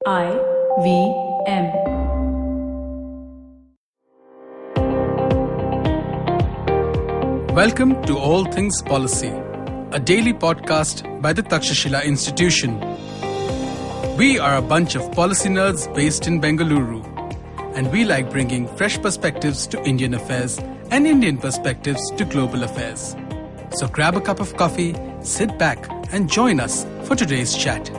IVM. Welcome to All Things Policy, a daily podcast by the Takshashila Institution. We are a bunch of policy nerds based in Bengaluru, and we like bringing fresh perspectives to Indian affairs and Indian perspectives to global affairs. So grab a cup of coffee, sit back, and join us for today's chat.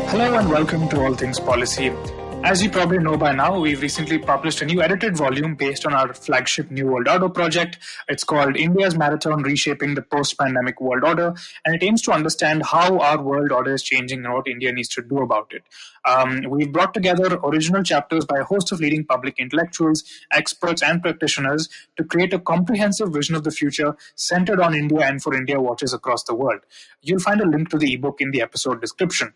Hello and welcome to All Things Policy. As you probably know by now, we've recently published a new edited volume based on our flagship New World Order project. It's called India's Marathon Reshaping the Post-Pandemic World Order, and it aims to understand how our world order is changing and what India needs to do about it. We've brought together original chapters by a host of leading public intellectuals, experts, and practitioners to create a comprehensive vision of the future centered on India and for India watchers across the world. You'll find a link to the ebook in the episode description.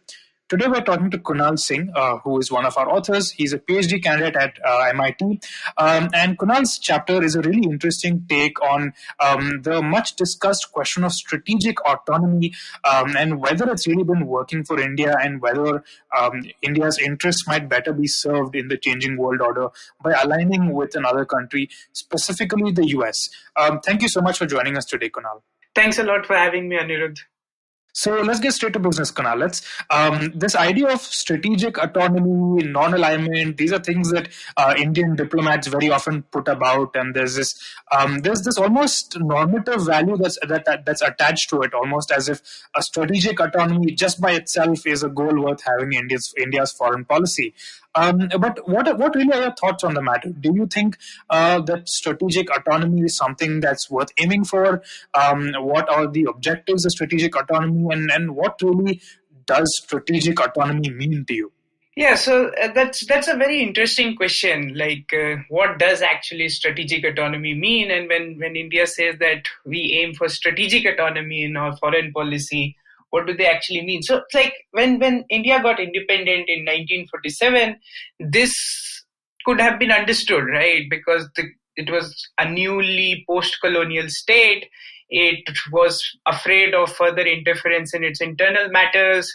Today, we're talking to Kunal Singh, who is one of our authors. He's a Ph.D. candidate at MIT. And Kunal's chapter is a really interesting take on the much-discussed question of strategic autonomy and whether it's really been working for India and whether India's interests might better be served in the changing world order by aligning with another country, specifically the US. Thank you so much for joining us today, Kunal. Thanks a lot for having me, Anirudh. So let's get straight to business, Kunal. This idea of strategic autonomy, non-alignment, these are things that Indian diplomats very often put about, and there's this almost normative value that's attached to it, almost as if a strategic autonomy just by itself is a goal worth having in India's foreign policy. But what really are your thoughts on the matter? Do you think that strategic autonomy is something that's worth aiming for? What are the objectives of strategic autonomy, and what really does strategic autonomy mean to you? Yeah, so that's a very interesting question. What does actually strategic autonomy mean? And when India says that we aim for strategic autonomy in our foreign policy, what do they actually mean? So it's like when India got independent in 1947, this could have been understood, right? Because it was a newly post-colonial state. It was afraid of further interference in its internal matters.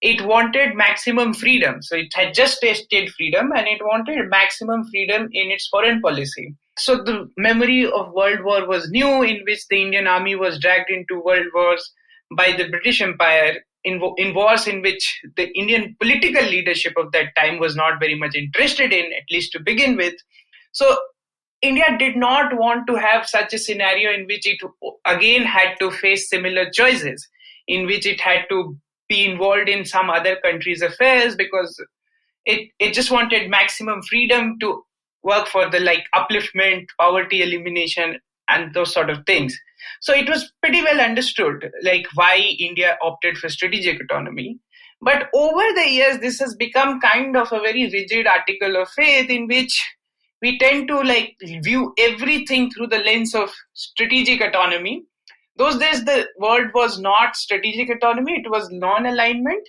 It wanted maximum freedom. So it had just tasted freedom and it wanted maximum freedom in its foreign policy. So the memory of World War was new, in which the Indian army was dragged into world wars by the British Empire in wars in which the Indian political leadership of that time was not very much interested in, at least to begin with. So India did not want to have such a scenario in which it again had to face similar choices, in which it had to be involved in some other country's affairs, because it just wanted maximum freedom to work for the upliftment, poverty elimination, and those sort of things. So it was pretty well understood why India opted for strategic autonomy. But over the years, this has become kind of a very rigid article of faith in which we tend to view everything through the lens of strategic autonomy. Those days, the word was not strategic autonomy, it was non-alignment.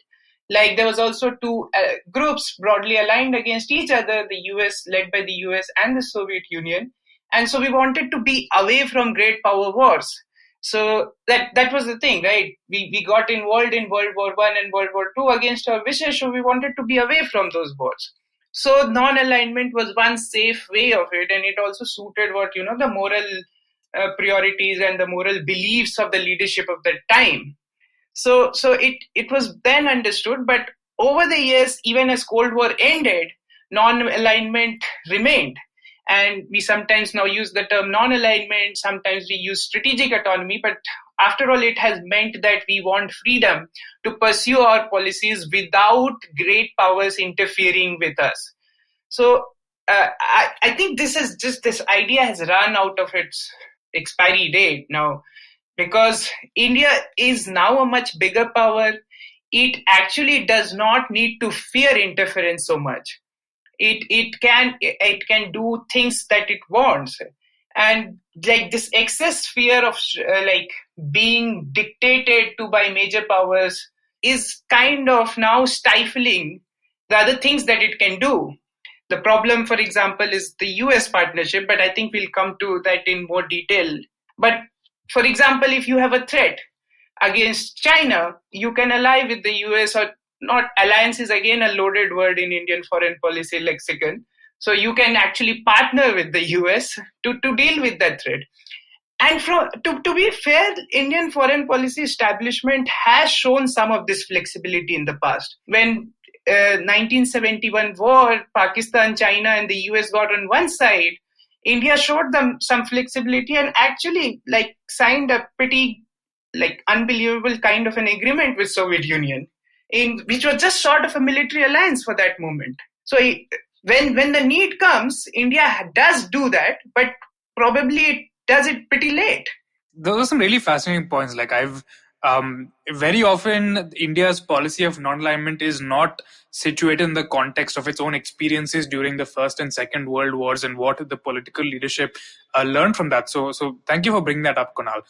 There was also two groups broadly aligned against each other, the US, led by the US and the Soviet Union. And so we wanted to be away from great power wars. So that was the thing, right? We got involved in World War I and World War II against our wishes, so we wanted to be away from those wars. So non-alignment was one safe way of it, and it also suited what, the moral priorities and the moral beliefs of the leadership of that time. So it was then understood, but over the years, even as Cold War ended, non-alignment remained. And we sometimes now use the term non-alignment, sometimes we use strategic autonomy, but after all, it has meant that we want freedom to pursue our policies without great powers interfering with us. So I think this idea has run out of its expiry date now, because India is now a much bigger power. It actually does not need to fear interference so much. It can do things that it wants, and this excess fear of being dictated to by major powers is kind of now stifling the other things that it can do. The problem, for example, is the US partnership, but I think we'll come to that in more detail. But for example, if you have a threat, against China, you can ally with the US, or not. Alliance is again a loaded word in Indian foreign policy lexicon. So you can actually partner with the US to deal with that threat. And to be fair, Indian foreign policy establishment has shown some of this flexibility in the past. When 1971 war, Pakistan, China, and the US got on one side, India showed them some flexibility and actually signed a pretty unbelievable kind of an agreement with Soviet Union, which was just sort of a military alliance for that moment. So when the need comes, India does do that, but probably it does it pretty late. Those are some really fascinating points. Very often India's policy of non-alignment is not situated in the context of its own experiences during the First and Second World Wars and what the political leadership learned from that. So thank you for bringing that up, Kunal.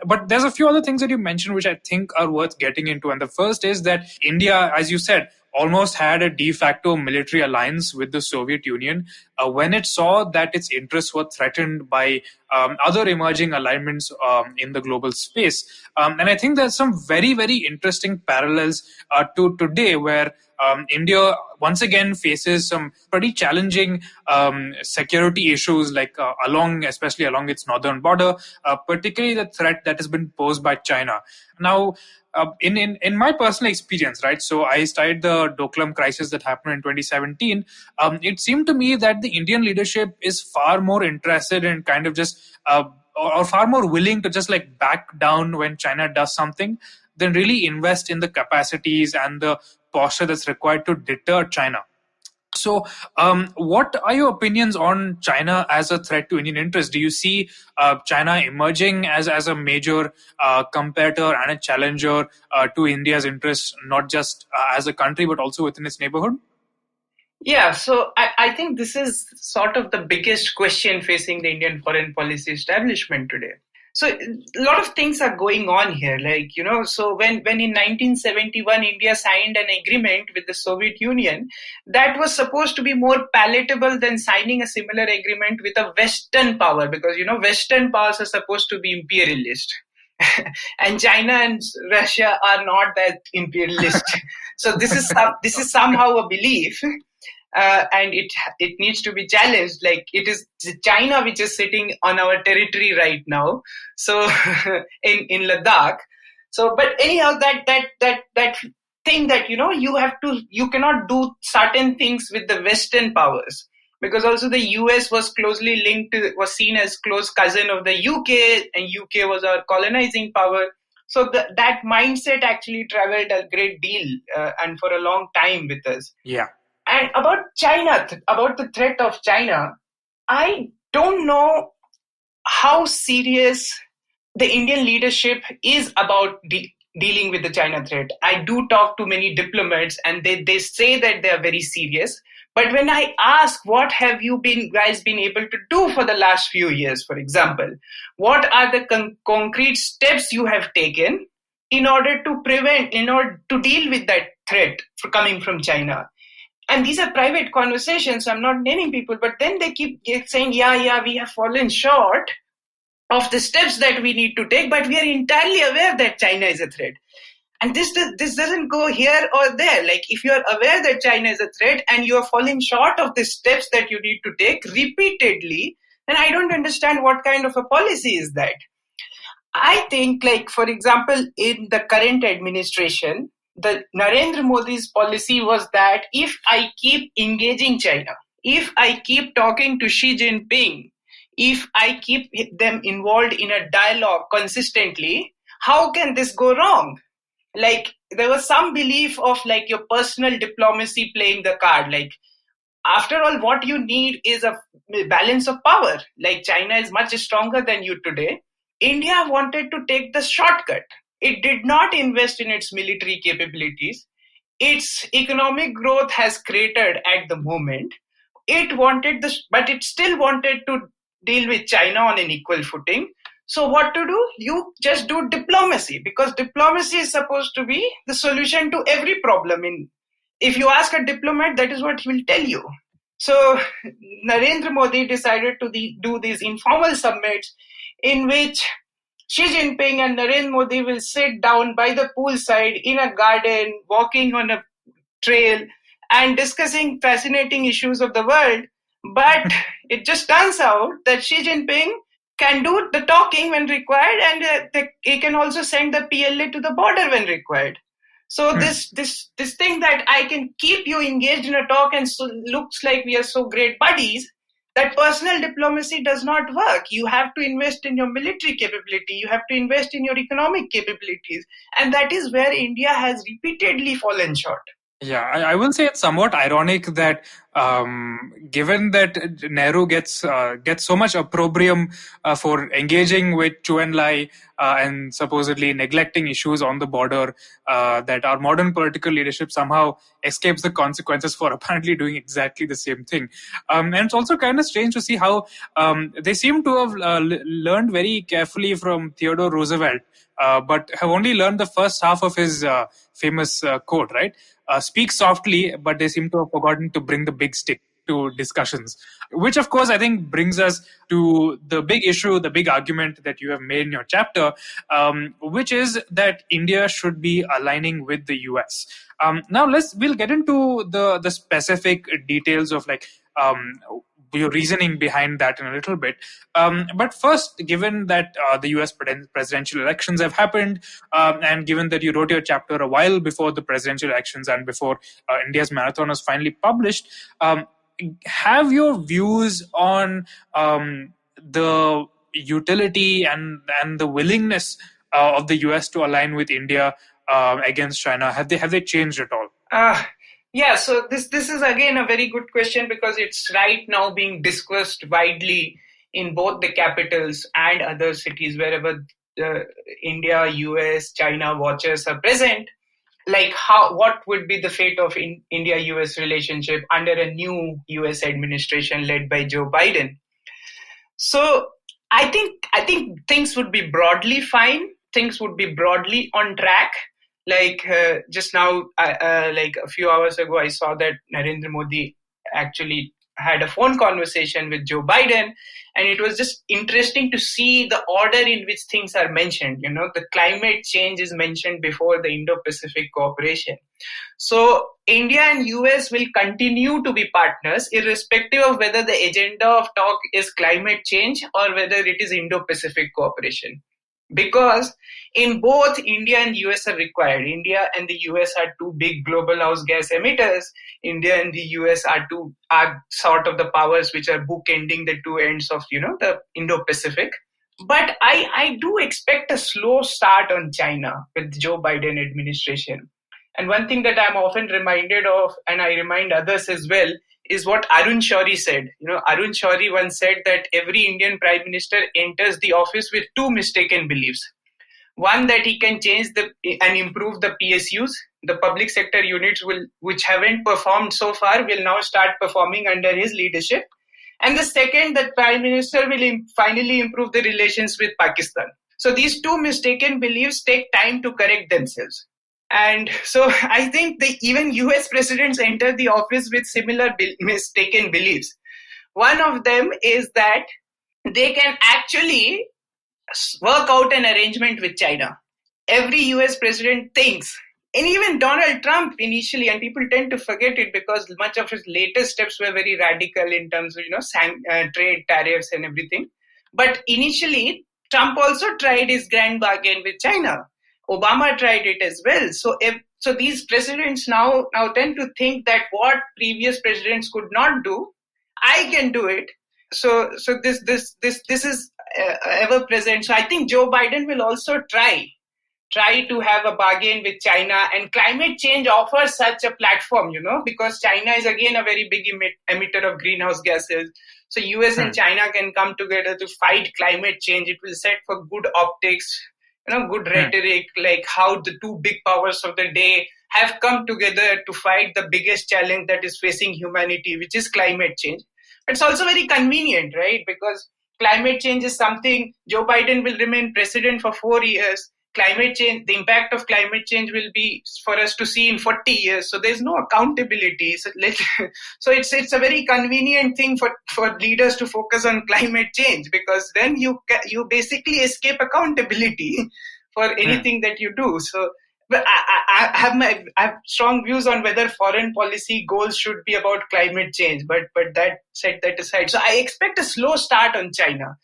But there's a few other things that you mentioned which I think are worth getting into. And the first is that India, as you said, almost had a de facto military alliance with the Soviet Union when it saw that its interests were threatened by other emerging alignments in the global space. And I think there's some very, very interesting parallels to today where India once again faces some pretty challenging security issues, especially along its northern border, particularly the threat that has been posed by China. Now, in my personal experience, right? So I studied the Doklam crisis that happened in 2017. It seemed to me that the Indian leadership is far more interested in kind of just or far more willing to just back down when China does something than really invest in the capacities and the posture that's required to deter China. So, what are your opinions on China as a threat to Indian interests? Do you see China emerging as a major competitor and a challenger to India's interests, not just as a country, but also within its neighborhood? Yeah, so I think this is sort of the biggest question facing the Indian foreign policy establishment today. So a lot of things are going on here, so when in 1971 India signed an agreement with the Soviet Union, that was supposed to be more palatable than signing a similar agreement with a Western power, because Western powers are supposed to be imperialist. And China and Russia are not that imperialist. So this is somehow a belief. And it needs to be challenged. It is China which is sitting on our territory right now. So in Ladakh. So, but anyhow, that thing that you cannot do certain things with the Western powers, because also the US was closely was seen as close cousin of the UK, and UK was our colonizing power. So that mindset actually traveled a great deal and for a long time with us. Yeah. And about China, about the threat of China, I don't know how serious the Indian leadership is about dealing with the China threat. I do talk to many diplomats and they say that they are very serious. But when I ask, what have you guys been able to do for the last few years, for example, what are the concrete steps you have taken in order to deal with that threat coming from China? And these are private conversations, so I'm not naming people, but then they keep saying, yeah, we have fallen short of the steps that we need to take, but we are entirely aware that China is a threat. And this doesn't go here or there. If you are aware that China is a threat and you are falling short of the steps that you need to take repeatedly, then I don't understand what kind of a policy is that. I think, for example, in the current administration, the Narendra Modi's policy was that if I keep engaging China, if I keep talking to Xi Jinping, if I keep them involved in a dialogue consistently, how can this go wrong? There was some belief of your personal diplomacy playing the card. After all, what you need is a balance of power. China is much stronger than you today. India wanted to take the shortcut. It did not invest in its military capabilities. Its economic growth has cratered at the moment. But it still wanted to deal with China on an equal footing. So what to do? You just do diplomacy, because diplomacy is supposed to be the solution to every problem. If you ask a diplomat, that is what he will tell you. So Narendra Modi decided to do these informal summits in which Xi Jinping and Narendra Modi will sit down by the poolside in a garden, walking on a trail and discussing fascinating issues of the world. But it just turns out that Xi Jinping can do the talking when required, and he can also send the PLA to the border when required. So this thing that I can keep you engaged in a talk and so looks like we are so great buddies, that personal diplomacy does not work. You have to invest in your military capability. You have to invest in your economic capabilities. And that is where India has repeatedly fallen short. Yeah, I will say it's somewhat ironic that given that Nehru gets so much opprobrium for engaging with Chu and Lai and supposedly neglecting issues on the border, that our modern political leadership somehow escapes the consequences for apparently doing exactly the same thing. And it's also kind of strange to see how they seem to have learned very carefully from Theodore Roosevelt, but have only learned the first half of his famous quote, right? Speak softly, but they seem to have forgotten to bring the big stick to discussions. Which, of course, I think brings us to the big issue, the big argument that you have made in your chapter, which is that India should be aligning with the US. Now, we'll get into the specific details of your reasoning behind that in a little bit. But first, given that the US presidential elections have happened, and given that you wrote your chapter a while before the presidential elections and before India's marathon was finally published, have your views on the utility and the willingness of the US to align with India against China, have they changed at all? Yeah, so this is again a very good question, because it's right now being discussed widely in both the capitals and other cities wherever India, US, China watchers are present. Like what would be the fate of India-US relationship under a new US administration led by Joe Biden? So I think things would be broadly fine. Things would be broadly on track. Just now, like a few hours ago, I saw that Narendra Modi actually had a phone conversation with Joe Biden, and it was just interesting to see the order in which things are mentioned. You know, the climate change is mentioned before the Indo-Pacific cooperation. So India and US will continue to be partners, irrespective of whether the agenda of talk is climate change or whether it is Indo-Pacific cooperation. Because in both, India and US are required. India and the US are two big global house gas emitters. India and the US are sort of the powers which are bookending the two ends of, the Indo-Pacific. But I do expect a slow start on China with Joe Biden administration. And one thing that I'm often reminded of, and I remind others as well, is what Arun Shourie said. Arun Shourie once said that every Indian prime minister enters the office with two mistaken beliefs. One, that he can change and improve the PSUs, the public sector units which haven't performed so far will now start performing under his leadership. And the second, that prime minister will finally improve the relations with Pakistan. So these two mistaken beliefs take time to correct themselves. And so I think even US presidents enter the office with similar mistaken beliefs. One of them is that they can actually work out an arrangement with China. Every US president thinks, and even Donald Trump initially, and people tend to forget it because much of his latest steps were very radical in terms of, trade tariffs and everything. But initially, Trump also tried his grand bargain with China. Obama tried it as well. So these presidents now tend to think that what previous presidents could not do, I can do it. So this is ever present. So I think Joe Biden will also try to have a bargain with China, and climate change offers such a platform, because China is again a very big emitter of greenhouse gases. So US and China can come together to fight climate change. It will set for good optics, good rhetoric, like how the two big powers of the day have come together to fight the biggest challenge that is facing humanity, which is climate change. It's also very convenient, right? Because climate change is something Joe Biden will remain president for 4 years. climate change, the impact of climate change will be for us to see in 40 years. So there's no accountability. So, so it's a very convenient thing for leaders to focus on climate change, because then you basically escape accountability for anything that you do. So but I have strong views on whether foreign policy goals should be about climate change, but that set that aside. So I expect a slow start on China.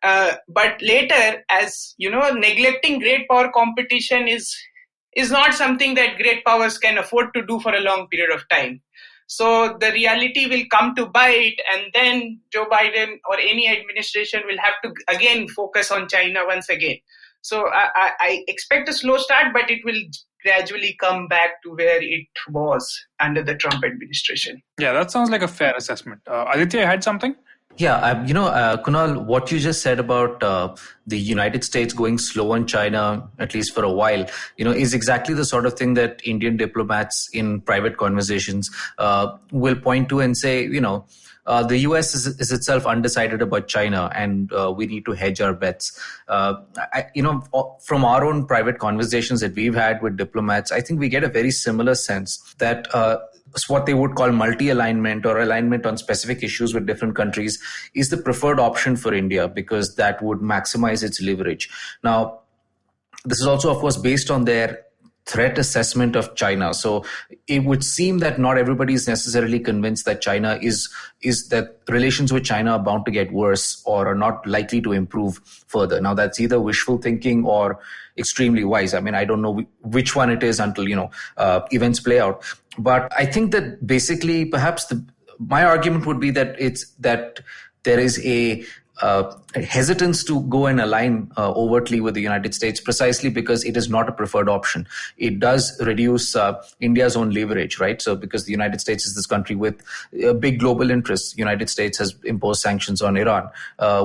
But later, as you know, neglecting great power competition is not something that great powers can afford to do for a long period of time. So the reality will come to bite, and then Joe Biden or any administration will have to again focus on China once again. So I expect a slow start, but it will gradually come back to where it was under the Trump administration. Yeah, that sounds like a fair assessment. Aditya, you had something? Yeah, Kunal, what you just said about the United States going slow on China, at least for a while, is exactly the sort of thing that Indian diplomats in private conversations will point to and say, the US is itself undecided about China, and we need to hedge our bets. From our own private conversations that we've had with diplomats, I think we get a very similar sense that what they would call multi-alignment or alignment on specific issues with different countries is the preferred option for India, because that would maximize its leverage. Now, this is also, of course, based on their threat assessment of China. So it would seem that not everybody is necessarily convinced that China is that relations with China are bound to get worse or are not likely to improve further. Now, that's either wishful thinking or extremely wise. I mean, I don't know which one it is until, events play out. But I think that basically perhaps my argument would be that there is a hesitance to go and align overtly with the United States, precisely because it is not a preferred option. It does reduce India's own leverage, right? So because the United States is this country with big global interests, United States has imposed sanctions on Iran,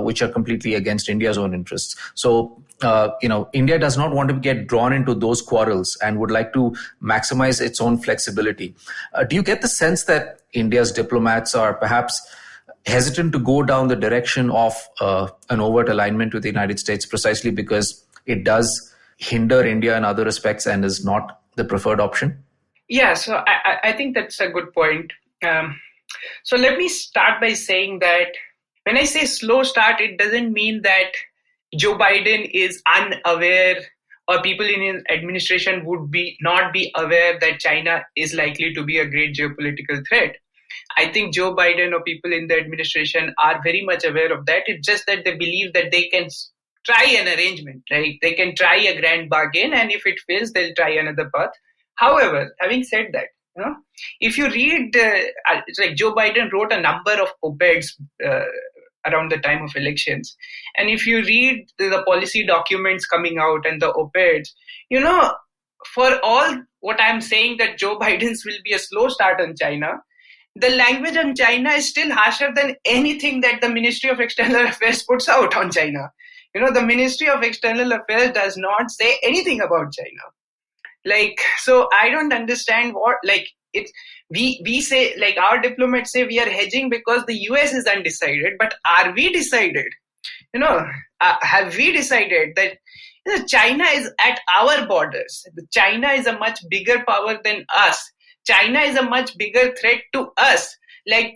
which are completely against India's own interests. So India does not want to get drawn into those quarrels and would like to maximize its own flexibility. Do you get the sense that India's diplomats are perhaps hesitant to go down the direction of an overt alignment with the United States, precisely because it does hinder India in other respects and is not the preferred option? Yeah, so I think that's a good point. So let me start by saying that when I say slow start, it doesn't mean that Joe Biden is unaware, or people in his administration would not be aware that China is likely to be a great geopolitical threat. I think Joe Biden or people in the administration are very much aware of that. It's just that they believe that they can try an arrangement, like they can try a grand bargain, and if it fails, they'll try another path. However, having said that, if you read, it's like Joe Biden wrote a number of op-eds around the time of elections. And if you read the policy documents coming out and the op-eds, for all what I'm saying that Joe Biden's will be a slow start on China, the language on China is still harsher than anything that the Ministry of External Affairs puts out on China. The Ministry of External Affairs does not say anything about China. So I don't understand we say, our diplomats say we are hedging because the US is undecided, but are we decided? Have we decided that China is at our borders? China is a much bigger power than us. China is a much bigger threat to us.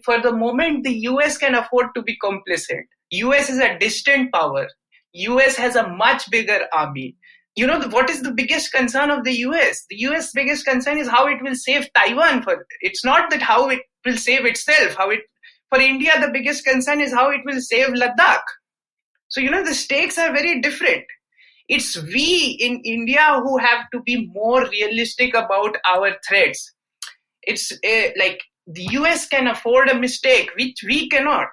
For the moment, the US can afford to be complicit. US is a distant power. US has a much bigger army. What is the biggest concern of the US? The US biggest concern is how it will save Taiwan. It's not that how it will save itself. For India, the biggest concern is how it will save Ladakh. So, the stakes are very different. It's we in India who have to be more realistic about our threats. It's the US can afford a mistake, which we cannot.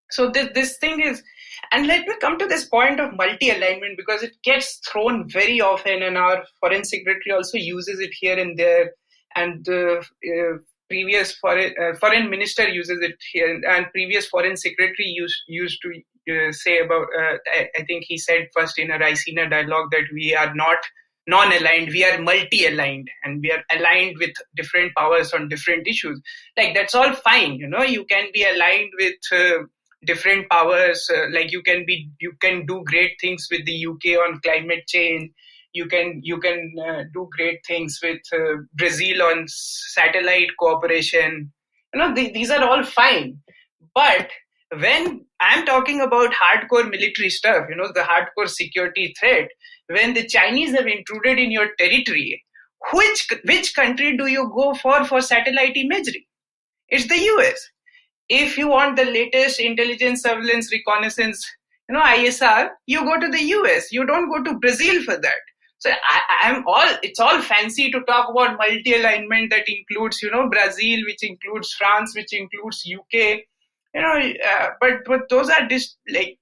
So this thing is, and let me come to this point of multi-alignment, because it gets thrown very often, and our foreign secretary also uses it here and there, and the previous foreign minister uses it here, and previous foreign secretary used to say about, I think he said first in a Raisina dialogue that we are not non-aligned, we are multi-aligned, and we are aligned with different powers on different issues. That's all fine. You can be aligned with different powers. You can do great things with the UK on climate change. You can do great things with Brazil on satellite cooperation. These are all fine. But when I'm talking about hardcore military stuff, the hardcore security threat, when the Chinese have intruded in your territory, which country do you go for satellite imagery? It's the US. If you want the latest intelligence, surveillance, reconnaissance, ISR, you go to the US. You don't go to Brazil for that. So it's all fancy to talk about multi-alignment that includes, Brazil, which includes France, which includes UK, but those are just like,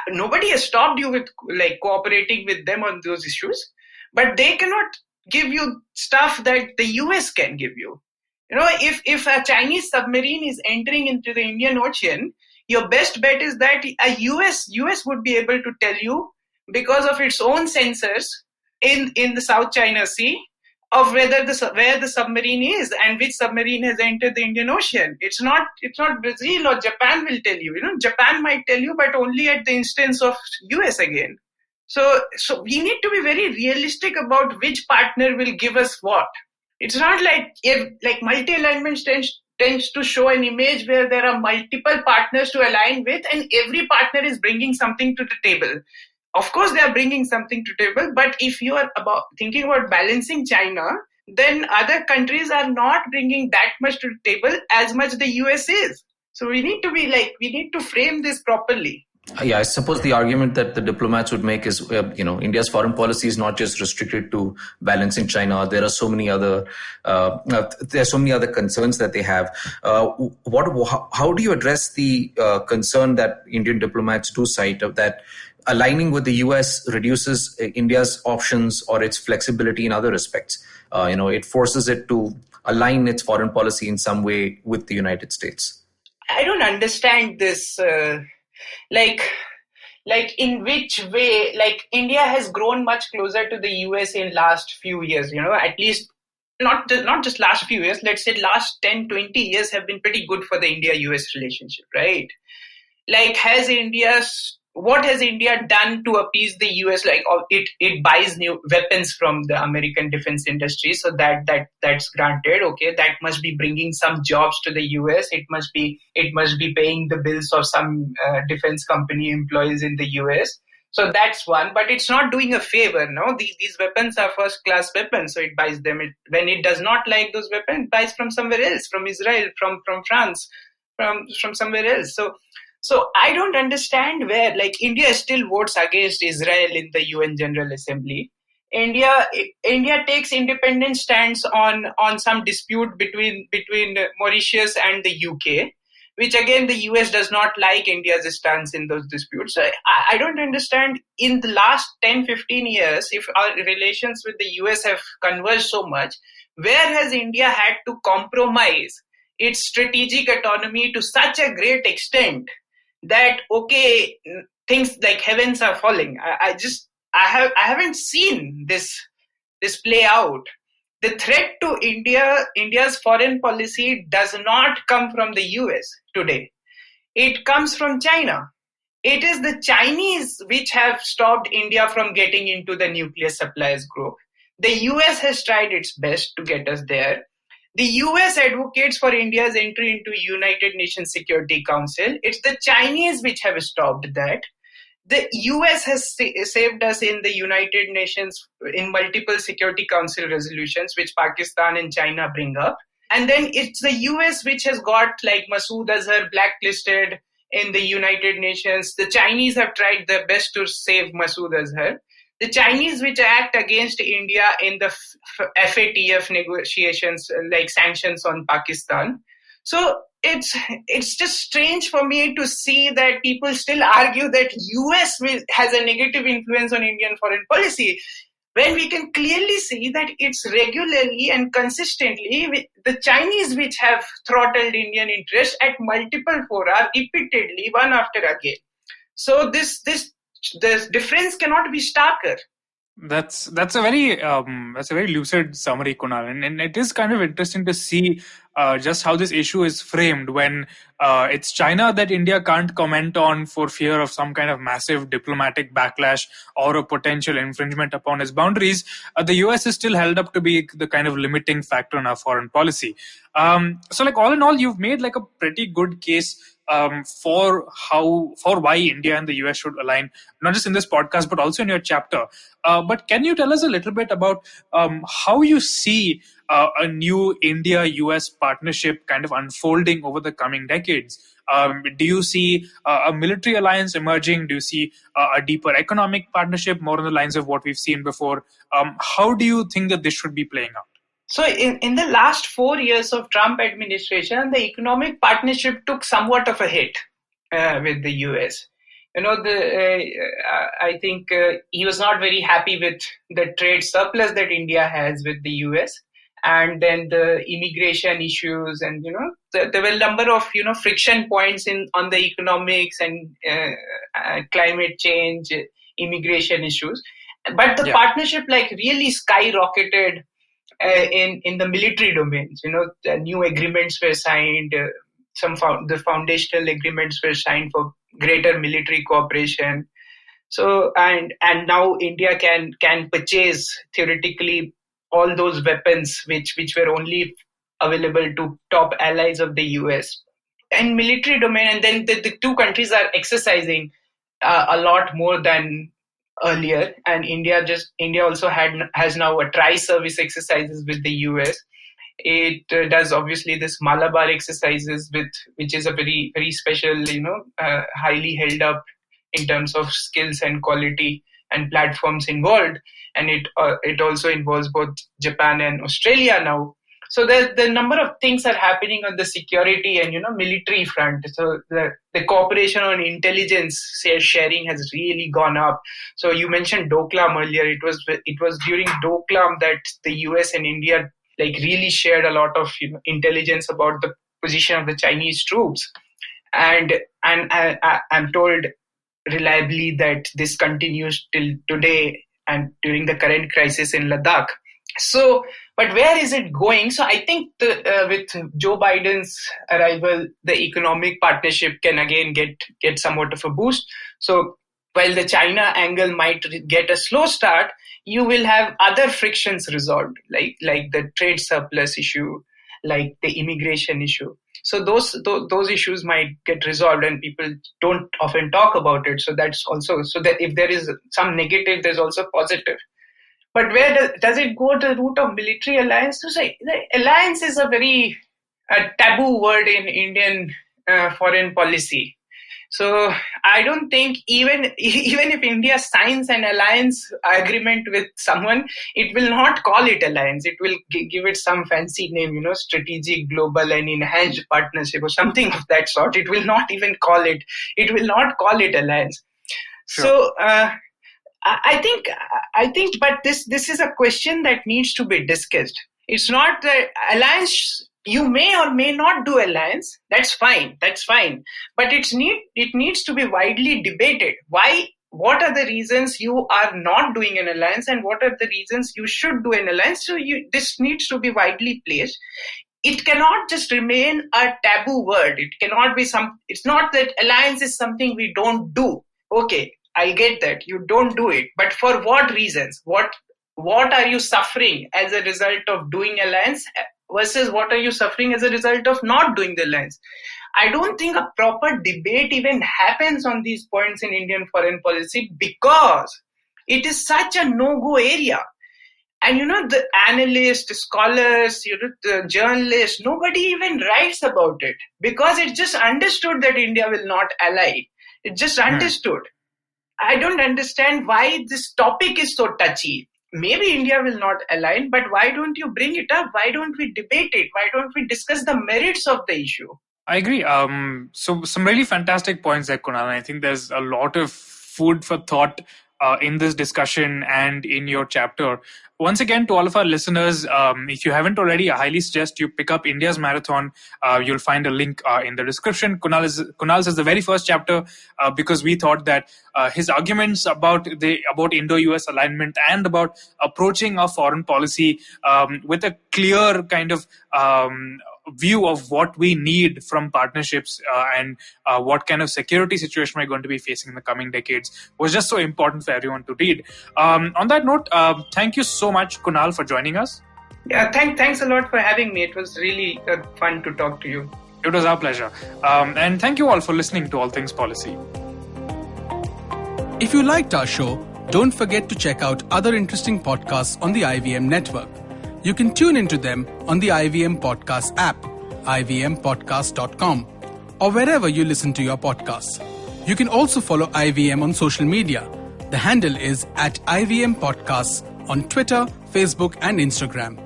nobody has stopped you with like cooperating with them on those issues, but they cannot give you stuff that the US can give you. If a Chinese submarine is entering into the Indian Ocean, your best bet is that a US would be able to tell you, because of its own sensors in the South China Sea, of where the submarine is and which submarine has entered the Indian Ocean. It's not Brazil or Japan will tell you. Japan might tell you, but only at the instance of US again. So we need to be very realistic about which partner will give us what. It's not like multi-alignment tends to show an image where there are multiple partners to align with and every partner is bringing something to the table. Of course, they are bringing something to the table, but if you are thinking about balancing China, then other countries are not bringing that much to the table as much the US is. So we need to frame this properly. Yeah, I suppose the argument that the diplomats would make is, India's foreign policy is not just restricted to balancing China. There are so many other concerns that they have. How do you address the concern that Indian diplomats do cite of that aligning with the US reduces India's options or its flexibility in other respects? It forces it to align its foreign policy in some way with the United States. I don't understand this. In which way, India has grown much closer to the US in last few years, at least not just last few years, let's say last 10, 20 years have been pretty good for the India-US relationship, right? What has India done to appease the US? It buys new weapons from the American defense industry, so that's granted. Okay, that must be bringing some jobs to the US. It must be paying the bills of some defense company employees in the US. So that's one, but it's not doing a favor. No, these weapons are first class weapons, so it buys them. When it does not like those weapons, it buys from somewhere else, from Israel, from France, from somewhere else. So I don't understand where, India still votes against Israel in the UN General Assembly. India takes independent stance on some dispute between Mauritius and the UK, which again the US does not like India's stance in those disputes. So I don't understand, in the last 10, 15 years, if our relations with the US have converged so much, where has India had to compromise its strategic autonomy to such a great extent that, okay, things like heavens are falling? I haven't seen this play out. The threat to India's foreign policy does not come from the US today. It comes from China. It is the Chinese which have stopped India from getting into the nuclear suppliers group. The US has tried its best to get us there. The US advocates for India's entry into United Nations Security Council. It's the Chinese which have stopped that. The US has saved us in the United Nations in multiple Security Council resolutions, which Pakistan and China bring up. And then it's the US which has got Masood Azhar blacklisted in the United Nations. The Chinese have tried their best to save Masood Azhar. The Chinese which act against India in the FATF negotiations, sanctions on Pakistan. So it's just strange for me to see that people still argue that US has a negative influence on Indian foreign policy, when we can clearly see that it's regularly and consistently the Chinese which have throttled Indian interests at multiple fora, repeatedly, one after again. So this difference cannot be starker. That's a very lucid summary, Kunal, and it is kind of interesting to see just how this issue is framed when it's China that India can't comment on for fear of some kind of massive diplomatic backlash or a potential infringement upon its boundaries. The US is still held up to be the kind of limiting factor in our foreign policy. So, like all in all, you've made like a pretty good case for why India and the US should align, not just in this podcast but also in your chapter. But can you tell us a little bit about how you see a new India-US partnership kind of unfolding over the coming decades? Do you see a military alliance emerging? Do you see a deeper economic partnership, more on the lines of what we've seen before? How do you think that this should be playing out? So in the last 4 years of Trump administration, the economic partnership took somewhat of a hit with the US. I think he was not very happy with the trade surplus that India has with the US, and then the immigration issues, and there were a number of friction points on the economics and climate change, immigration issues. But the partnership really skyrocketed in the military domains. The new agreements were signed. The foundational agreements were signed for greater military cooperation. So and now India can purchase theoretically all those weapons which were only available to top allies of the US and military domain. And then the two countries are exercising a lot more than earlier, and India also has now a tri-service exercises with the US. It does obviously this Malabar exercises which is a very very special, highly held up in terms of skills and quality and platforms involved, and it also involves both Japan and Australia now. So the number of things are happening on the security and military front. So the cooperation on intelligence sharing has really gone up. So you mentioned Doklam earlier. It was during Doklam that the US and India really shared a lot of intelligence about the position of the Chinese troops, and I'm told reliably that this continues till today and during the current crisis in Ladakh. So, but where is it going? So I think with Joe Biden's arrival, the economic partnership can again get somewhat of a boost. So while the China angle might get a slow start, you will have other frictions resolved, like the trade surplus issue, like the immigration issue. So those issues might get resolved, and people don't often talk about it. So that's also, so that if there is some negative, there's also positive. But where does it go the route of military alliance? To say the alliance is a very taboo word in Indian foreign policy. So I don't think even if India signs an alliance agreement with someone, it will not call it alliance. It will give it some fancy name, strategic, global, and enhanced partnership or something of that sort. It will not even call it. It will not call it alliance. Sure. So I think, but this is a question that needs to be discussed. It's not the alliance. You may or may not do alliance. That's fine. But it needs to be widely debated. Why? What are the reasons you are not doing an alliance, and what are the reasons you should do an alliance? So this needs to be widely placed. It cannot just remain a taboo word. It cannot be it's not that alliance is something we don't do. Okay, I get that. You don't do it. But for what reasons? What are you suffering as a result of doing alliance versus what are you suffering as a result of not doing the alliance? I don't think a proper debate even happens on these points in Indian foreign policy because it is such a no-go area. And the analysts, scholars, the journalists, nobody even writes about it because it's just understood that India will not ally. It's just understood. I don't understand why this topic is so touchy. Maybe India will not align, but why don't you bring it up? Why don't we debate it? Why don't we discuss the merits of the issue? I agree. So some really fantastic points there, Kunal. I think there's a lot of food for thought in this discussion and in your chapter. Once again, to all of our listeners, if you haven't already, I highly suggest you pick up India's Marathon. You'll find a link in the description. Kunal's is the very first chapter because we thought that his arguments about Indo-US alignment and about approaching our foreign policy with a clear kind of view of what we need from partnerships and what kind of security situation we're going to be facing in the coming decades was just so important for everyone to read. On that note, thank you so much, Kunal, for joining us. Yeah, thanks a lot for having me. It was really fun to talk to you. It was our pleasure. And thank you all for listening to All Things Policy. If you liked our show, don't forget to check out other interesting podcasts on the IVM network. You can tune into them on the IVM Podcast app, ivmpodcast.com, or wherever you listen to your podcasts. You can also follow IVM on social media. The handle is @IVM Podcasts on Twitter, Facebook, and Instagram.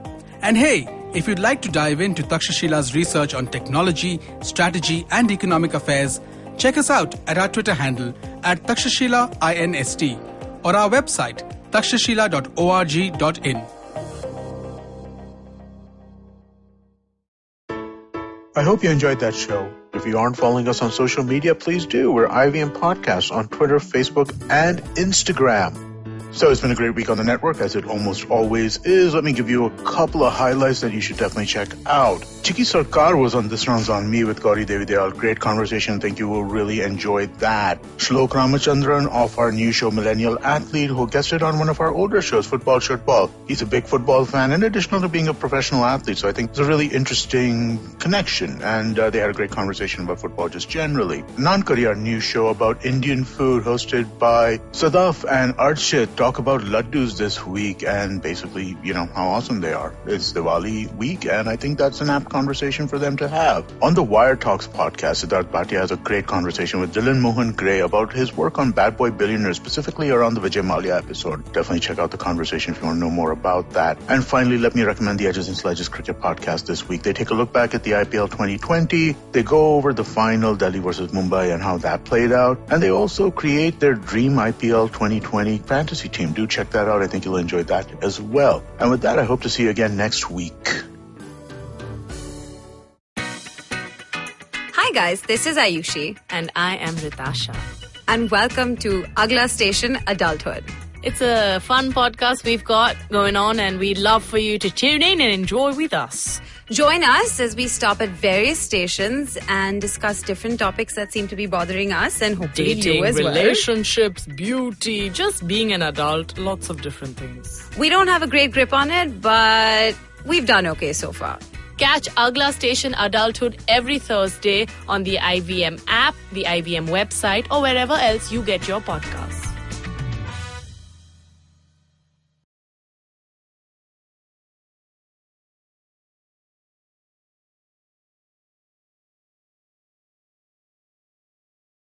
And hey, if you'd like to dive into Takshashila's research on technology, strategy, and economic affairs, check us out at our Twitter handle @TakshashilaINST or our website takshashila.org.in. I hope you enjoyed that show. If you aren't following us on social media, please do. We're IVM Podcasts on Twitter, Facebook, and Instagram. So it's been a great week on the network, as it almost always is. Let me give you a couple of highlights that you should definitely check out. Chiki Sarkar was on This Round's on Me with Gauri Devi Dayal. Great conversation. Think you will really enjoy that. Shlok Ramachandran of our new show, Millennial Athlete, who guested on one of our older shows, Football Shirtball. He's a big football fan in addition to being a professional athlete. So I think it's a really interesting connection. And they had a great conversation about football just generally. Nankari, our new show about Indian food, hosted by Sadaf and Archit, talk about laddus this week and basically, how awesome they are. It's Diwali week, and I think that's an apt conversation for them to have. On the Wire Talks podcast, Siddharth Bhatia has a great conversation with Dylan Mohan Gray about his work on Bad Boy Billionaires, specifically around the Vijay Mallya episode. Definitely check out the conversation if you want to know more about that. And finally, let me recommend the Edges and Sledges Cricket podcast this week. They take a look back at the IPL 2020. They go over the final, Delhi versus Mumbai, and how that played out. And they also create their dream IPL 2020 fantasy team. Do check that out. I think you'll enjoy that as well. And with that, I hope to see you again next week. Hi guys, this is Ayushi. And I am Ritasha. And welcome to Agla Station Adulthood. It's a fun podcast we've got going on, and we'd love for you to tune in and enjoy with us. Join us as we stop at various stations and discuss different topics that seem to be bothering us, and hopefully Dating, you as well. relationships, beauty, just being an adult, lots of different things. We don't have a great grip on it, but we've done okay so far. Catch Agla Station Adulthood every Thursday on the IVM app, the IVM website, or wherever else you get your podcasts.